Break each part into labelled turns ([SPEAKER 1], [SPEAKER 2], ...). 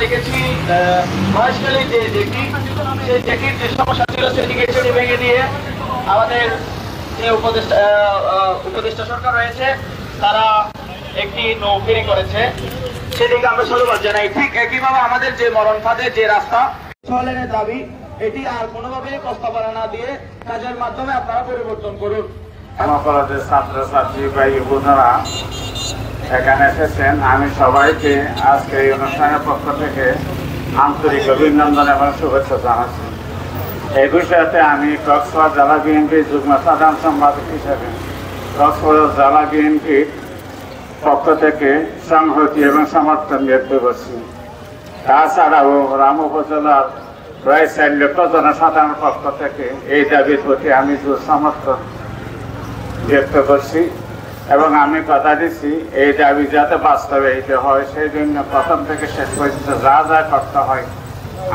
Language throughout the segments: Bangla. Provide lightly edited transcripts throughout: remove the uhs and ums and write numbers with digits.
[SPEAKER 1] দেখেছি মহেশখালী যে জেটি, সেই জেটির যে সমস্যা ছিল সেটিকে সেটি ভেঙে দিয়ে আমাদের যে উপদেষ্টা সরকার রয়েছে তারা একটি নৌফেরি করেছে, সেদিকে আমরা সাধুবাদ জানাই। ঠিক একইভাবে আমাদের যে মরণ ফাঁদের যে রাস্তা 6 লেনের দাবি, এটি আর কোনোভাবেই প্রস্তাবনা না দিয়ে কাজের মাধ্যমে আপনারা পরিবর্তন করুন।
[SPEAKER 2] কলেজের ছাত্রছাত্রী ভাই বোনেরা এখানে এসেছেন, আমি সবাইকে আজকে এই অনুষ্ঠানের পক্ষ থেকে আন্তরিক অভিনন্দন এবং শুভেচ্ছা জানাচ্ছি। এই বিষয়তে আমি কক্সবাজার জেলা বিএনপির যুগ্ম সাধারণ সম্পাদক হিসেবে কক্সবাজার জেলা বিএনপির পক্ষ থেকে সংহতি এবং সমর্থন ব্যক্ত করছি। তাছাড়াও রাম উপজেলার প্রায় 4 লক্ষ জনসাধারণের পক্ষ থেকে এই দাবির প্রতি আমি সমর্থন ব্যক্ত করছি এবং আমি কথা দিচ্ছি এই দাবি যাতে বাস্তবায়িত হয় সেই জন্য প্রথম থেকে শেষ পর্যন্ত যা যা করতে হয়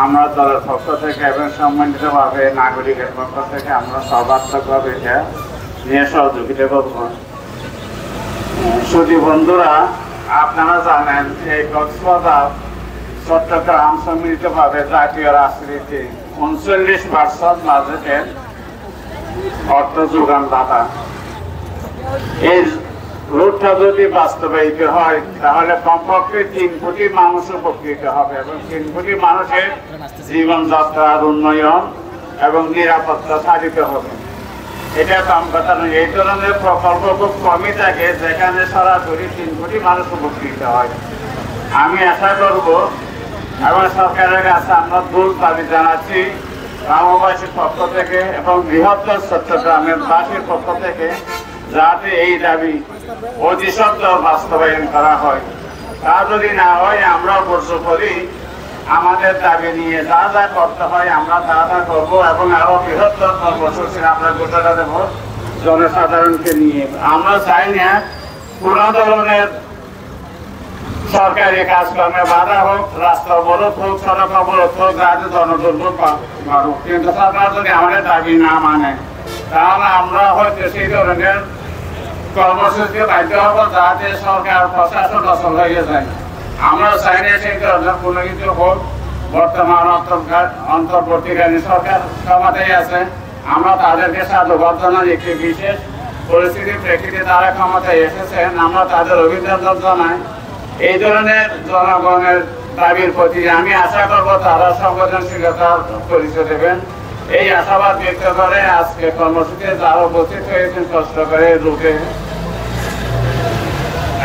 [SPEAKER 2] আমরা দলের পক্ষ থেকে এবং সম্মানিতভাবে নাগরিকের পক্ষ থেকে আমরা সর্বাত্মকভাবে এটা নিয়ে সহযোগিতা করব। শুধু বন্ধুরা, আপনারা জানেন এই কক্সবাজার চট্টগ্রাম সম্মিলিতভাবে জাতীয় রাজনীতি 39% বাজেটের অর্থ যোগানদাতা। এই রুটটা যদি বাস্তবায়িত হয় তাহলে কমপক্ষে 3 কোটি মানুষ উপকৃত হবে এবং 3 কোটি মানুষের জীবনযাত্রার উন্নয়ন এবং নিরাপত্তা সাধিত হবে। এটা কম কথা নয়। এই ধরনের প্রকল্প খুব কমই থাকে যেখানে সরাসরি 3 কোটি মানুষ উপকৃত হয়। আমি আশা করব এবং সরকারের কাছে আমরা দূর দাবি জানাচ্ছি গ্রামবাসীর পক্ষ থেকে এবং বৃহত্তর চট্টগ্রামের বাসীর পক্ষ থেকে যাতে এই দাবি অতি সত্বর বাস্তবায়ন করা হয়। তা যদি না হয় আমরা বর্জ্য করি আমাদের দাবি নিয়ে যা যা করতে হয় আমরা তা যা করবো এবং আরো বৃহত্তর কর্মসূচি আমরা ঘোষণা দেব জনসাধারণকে নিয়ে। আমরা চাই না কোন ধরনের সরকারি কাজকর্মে বাধা হোক, রাস্তা অবরোধ হোক, সড়ক অবরোধ হোক, যাতে জনদুর্ভোগ মারুক। কিন্তু সরকার যদি আমাদের দাবি না মানে তাহলে আমরা হয়তো সেই ধরনের কর্মসূচি বাধ্য হব যাতে সরকার প্রশাসন অচল হয়ে যায়। আমরা চাই না সেই ধরনের কোনো কিছু হোক। বর্তমান অন্তর্বর্তীকালীন সরকার ক্ষমতায় আছে, আমরা তাদেরকে সাধুবাদ জানাই। একটি বিশেষ পরিস্থিতির প্রেক্ষিতে তারা ক্ষমতায় এসেছেন, আমরা তাদের অভিনন্দন জানাই। এই ধরনের জনগণের দাবির প্রতি আমি আশা করব তারা সংবেদনশীলতার পরিচয় দেবেন। এই আশাবাদ ব্যক্ত করে আজকে কর্মসূচিতে যারা উপস্থিত হয়েছেন, কষ্ট করে রুটে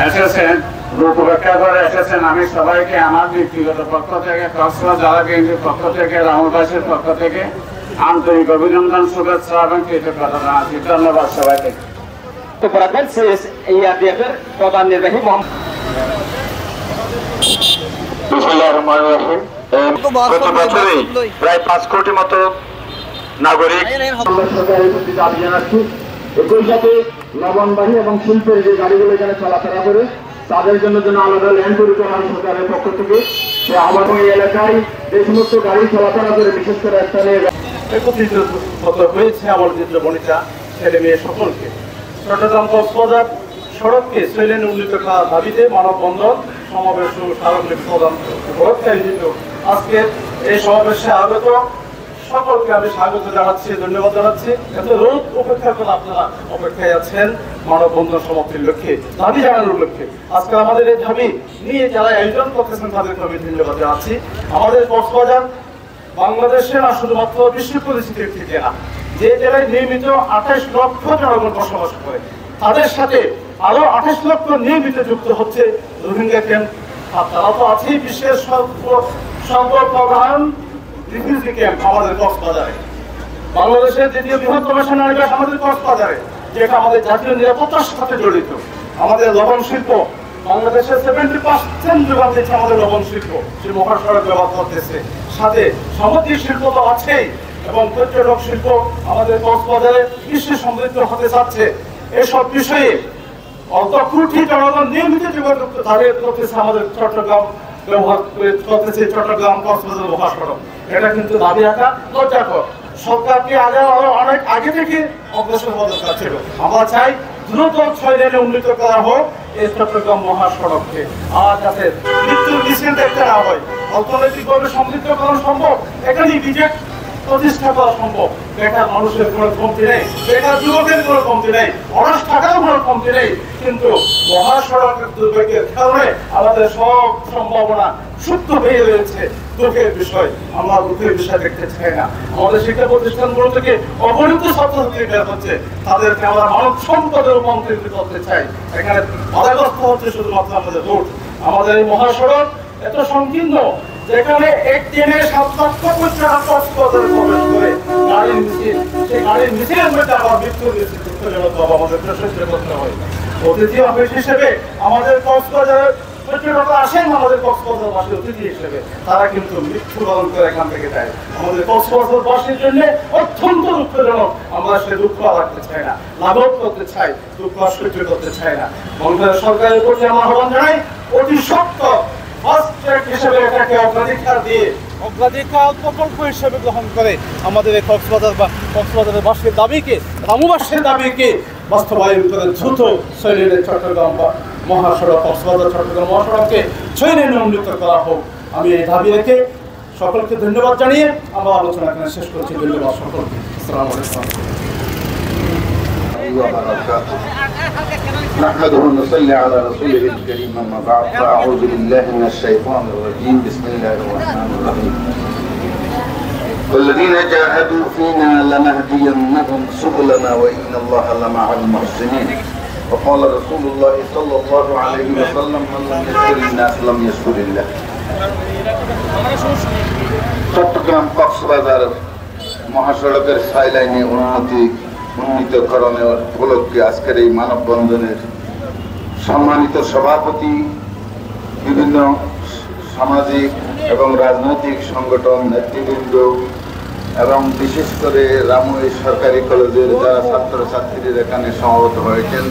[SPEAKER 2] এসেছেন, রুট উপেক্ষা করে এসেছেন, আমি সবাইকে আমার ব্যক্তিগত পক্ষ থেকে, কক্সবাজার জেলা বিএনপির পক্ষ থেকে, রামবাসীর পক্ষ থেকে আন্তরিক অভিনন্দন, শুভেচ্ছা এবং কৃতজ্ঞতা জানাচ্ছি। ধন্যবাদ সবাইকে।
[SPEAKER 1] প্রধান নির্বাহী
[SPEAKER 3] প্রায় 5 কোটি মতো নাগরিক
[SPEAKER 1] দাবি জানাচ্ছি। একই সাথে লবণবাহী এবং শিল্পের যে গাড়িগুলো এখানে চলাফেরা করে তাদের জন্য আলাদা ল্যান্ড তৈরি করা হয় সরকারের পক্ষ থেকে। সে আমার এই এলাকায় যে সমস্ত গাড়ি চলাফেরা করে, বিশেষ করে স্থানীয়
[SPEAKER 4] একত্রিত হয়েছে আমার চিত্র বনিতা ছেলে মেয়ে সকলকে চট্টগ্রাম কক্সবাজার সড়ককে শৈলেন উন্নীত করার দাবিতে মানববন্ধন সমাবেশ স্মারকলিপি প্রদান আয়োজিত আজকের এই সমাবেশে আগত সকলকে আমি স্বাগত জানাচ্ছি, ধন্যবাদ জানাচ্ছি। এত রোদ উপেক্ষা করে আপনারা অপেক্ষায় আছেন মানববন্ধন সমাপ্তির লক্ষ্যে, দাবি জানানোর লক্ষ্যে। আজকে আমাদের এই দাবি নিয়ে যারা আয়োজন করতেছেন তাদেরকে আমি ধন্যবাদ জানাচ্ছি। আমাদের কক্সবাজার বাংলাদেশে না, শুধুমাত্র বিশ্ব পরিস্থিতির থেকে না, যে জেলায় নিয়মিত 28 লক্ষ জনগণ বসবাস করে তাদের সাথে আরো 28 লক্ষ নিয়মিত যুক্ত হচ্ছে রোহিঙ্গা ক্যাম্প। আর তারা তো আছেই বিশ্বের সর্বপ্রধান রিফিউজি ক্যাম্প আমাদের কক্সবাজারে। বাংলাদেশের দ্বিতীয় বৃহত্তম সেনানিবাস আমাদের কক্সবাজারে, যেটা আমাদের জাতীয় নিরাপত্তার সাথে জড়িত। আমাদের লবণ শিল্প, বাংলাদেশের 70% যোগান দিচ্ছে আমাদের লবণ শিল্প, সে মহাসড়ক ব্যবহার করতেছে। সাথে সামুদ্রিক শিল্প তো আছেই এবং পর্যটক শিল্প আমাদের কক্সবাজারে বিশ্বে সমৃদ্ধ হতে যাচ্ছে। এসব বিষয়ে অত কোটি জনগণ নিয়মিত যোগাযোগ তাদের করতেছে আমাদের চট্টগ্রাম ব্যবহার করতেছে, চট্টগ্রাম কক্সবাজার মহাসড়ক। এটা কিন্তু দাবি রাখা লজ্জাকর। সরকারকে অনেক আগে থেকে অগ্রসর হওয়া দরকার ছিল। আমরা চাই দ্রুত 6 লেনে উন্নীত করা হোক এই চট্টগ্রাম মহাসড়ককে, আর যাতে মৃত্যুর মিছিল দেখতে না হয়। অর্থনৈতিকভাবে সমৃদ্ধ করা সম্ভব, এখানেই রিজেক্ট প্রতিষ্ঠা করা সম্ভব। বেকার মানুষের কোনো কমতি নেই, বেকার যুবকের কোনো কমতি নেই, অনার্স টাকারও কোনো কমতি নেই। কিন্তু মহাসড়কের দুর্ভাগ্যের কারণে আমাদের সব সম্ভাবনা সুপ্ত হয়ে রয়েছে। দুঃখের বিষয়, আমরা দুঃখের বিষয় দেখতে চাই না। আমাদের শিক্ষা প্রতিষ্ঠানগুলো থেকে অগণিত ছাত্রছাত্রী বের হচ্ছে, তাদেরকে আমরা মানব সম্পদে রূপান্তরিত করতে চাই। এখানে বাধাগ্রস্ত হচ্ছে শুধুমাত্র আমাদের রোড। আমাদের এই মহাসড়ক এত সংকীর্ণ, যেখানে একদিনে 7 লক্ষ কক্সবাজারে প্রবেশ করে গাড়ির মিছিল, সেই গাড়ির মিছিলের মধ্যে আবার মৃত্যুর মিছিল আমাদের সহ্য করতে হয়। অতিথি অফিস হিসেবে আমাদের কক্সবাজারের আসেন, আমাদের কক্সবাজারবাসী অতিথি হিসেবে তারা কিন্তু মৃত্যুবরণ করে এখান থেকে যায়। আমাদের কক্সবাজারবাসীর জন্য অত্যন্ত দুঃখজনক। আমরা সে দুঃখ রাখতে চাই না, লাঘব করতে চাই, দুঃখ সহ্য করতে চাই না। বাংলাদেশ সরকারের প্রতি আমরা আহ্বান জানাই, অতি শক্ত ফাস্ট ট্র্যাক হিসেবে এটাকে অগ্রাধিকার দিয়ে অগ্রাধিকার প্রকল্প হিসেবে গ্রহণ করে আমাদের এই কক্সবাজারের বাসীর দাবিকে, রামুবাসীর দাবিকে বাস্তবায়ন করে দ্রুত শৈলের চট্টগ্রাম মহাসড়ক, কক্সবাজার চট্টগ্রাম মহাসড়ককে শৈলের উন্নীত করা হোক। আমি এই দাবি রেখে সকলকে ধন্যবাদ জানিয়ে আমার আলোচনা এখানে শেষ করছি। ধন্যবাদ সকলকে। আসসালামু আলাইকুম।
[SPEAKER 5] نحمده ونصلي على رسوله الكريم أما بعد فأعوذ بالله من الشيطان الرجيم بسم الله الرحمن الرحيم والذين جاهدوا فينا لنهدينهم سبلنا وإن الله لمع المحسنين وقال رسول الله صلى الله عليه وسلم من لم يشكر الناس لم يشكر الله চট্টগ্রাম কক্সবাজার মহাসড়কের সাইলাইনে উন্নীতকরণের উপলক্ষে আজকের এই মানববন্ধনের সম্মানিত সভাপতি, বিভিন্ন সামাজিক এবং রাজনৈতিক সংগঠন নেতৃবৃন্দ এবং বিশেষ করে রামুই সরকারি কলেজের যারা ছাত্রছাত্রীরা এখানে সমবেত হয়েছেন,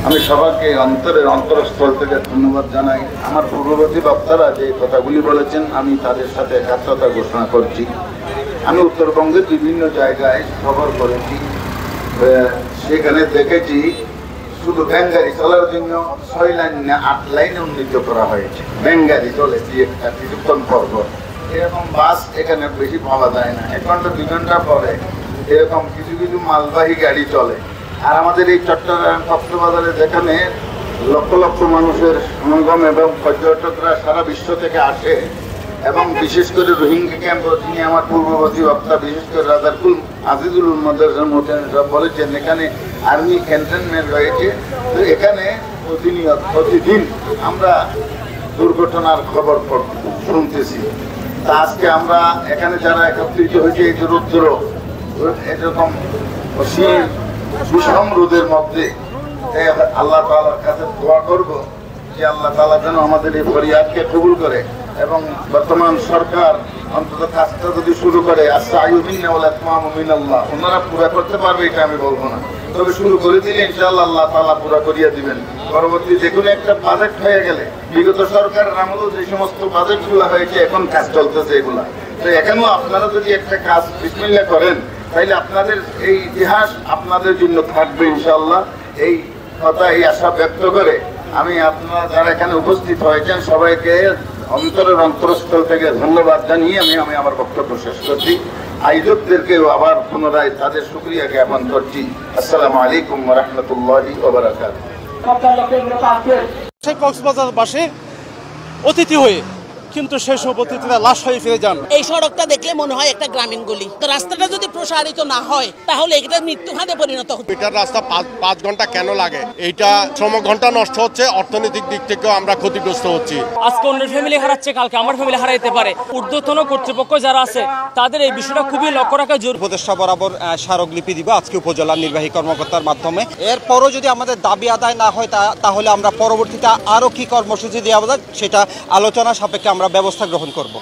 [SPEAKER 5] আমি সবাইকে অন্তরের অন্তরস্থল থেকে ধন্যবাদ জানাই। আমার পূর্ববর্তী বক্তারা যে কথাগুলি বলেছেন আমি তাদের সাথে একাত্মতা ঘোষণা করছি। আমি উত্তরবঙ্গের বিভিন্ন জায়গায় সফর করেছি, সেখানে দেখেছি শুধু ব্যাঙ্গারি চলার জন্য 6 লাইন না 8 লাইনে উন্নীত করা হয়েছে। ব্যাঙ্গারি চলে একটা কিছুক্ষণ পর পর, এরকম বাস এখানে বেশি পাওয়া যায় না। 1 ঘন্টা 2 ঘন্টা পরে এরকম কিছু কিছু মালবাহী গাড়ি চলে। আর আমাদের এই চট্টগ্রাম কক্সবাজারে যেখানে লক্ষ লক্ষ মানুষের সমাগম এবং পর্যটকরা সারা বিশ্ব থেকে আসে, এবং বিশেষ করে রোহিঙ্গা ক্যাম্প, তিনি আমার পূর্ববর্তী বক্তা বিশেষ করে রাজারকুল আজিজুল সব বলেছেন এখানে আর্মি ক্যান্টনমেন্ট রয়েছে। তো এখানে প্রতিদিন আমরা দুর্ঘটনার খবর শুনতেছি। তা আজকে আমরা এখানে যারা একত্রিত হয়েছে এই রৌদ্র এরকম বিষম রোদের মধ্যে আল্লাহ তাআলার কাছে দোয়া করব যে আল্লাহ তাআলা যেন আমাদের এই ফরিয়াদকে কবুল করে এবং বর্তমান সরকার অন্তত কাজটা যদি শুরু করে ওনারা পুরা করতে পারবে এটা আমি বলবো না, তবে শুরু করে দিলে ইনশাআল্লাহ আল্লাহ তাআলা পুরা করিয়ে দিবেন। পরবর্তী যে কোনো একটা বাজেট হয়ে গেলে, বিগত সরকারের আমলেও যে সমস্ত বাজেটগুলো হয়েছে এখন কাজ চলতেছে এগুলা, তো এখানেও আপনারা যদি একটা কাজ বিসমিল্লাহ করেন তাইলে আপনাদের এই ইতিহাস আপনাদের জন্য থাকবে ইনশাআল্লাহ। এই কথা, এই আশা ব্যক্ত করে আমি আপনারা যারা এখানে উপস্থিত হয়েছেন সবাইকে অন্তরের অন্তরস্থল থেকে ধন্যবাদ জানিয়ে আমি আমার বক্তব্য শেষ করছি। আয়োজকদেরকেও আবার পুনরায় তাদের শুকরিয়া জ্ঞাপন করছি। আসসালামু আলাইকুম ওয়া রাহমাতুল্লাহি ওয়া বারাকাতুহু।
[SPEAKER 4] কক্সবাজারবাসীর অতিথি হয়ে কিন্তু সেই সব অতিথিরা লাশ হয়ে ফিরে যান।
[SPEAKER 6] এই সড়কটা দেখলে মনে হয় একটা গ্রামীণ গলি। তো রাস্তাটা যদি প্রসারিত না হয় তাহলে এটা মৃত্যু হাতে পরিণত হবে।
[SPEAKER 7] এটার রাস্তা 5 ঘন্টা কেন লাগে? এইটা শ্রম ঘন্টা নষ্ট হচ্ছে, অর্থনৈতিক দিক থেকেও আমরা ক্ষতিগ্রস্ত হচ্ছি।
[SPEAKER 8] আজকে অন্যের ফ্যামিলি হারাচ্ছে, কালকে আমার ফ্যামিলি হারাইতে পারে। ঊর্ধ্বতন কর্তৃপক্ষ যারা আছে তাদের এই বিষয়টা খুবই লক্ষ্য রাখা জরুরি।
[SPEAKER 9] উপদেষ্টা বরাবর স্মারকলিপি দিব আজকে উপজেলা নির্বাহী কর্মকর্তার মাধ্যমে। এরপরও যদি আমাদের দাবি আদায় না হয় তাহলে আমরা পরবর্তীতে আরও কি কর্মসূচি দেওয়া যায় সেটা আলোচনা সাপেক্ষে আমরা ব্যবস্থা গ্রহণ করব।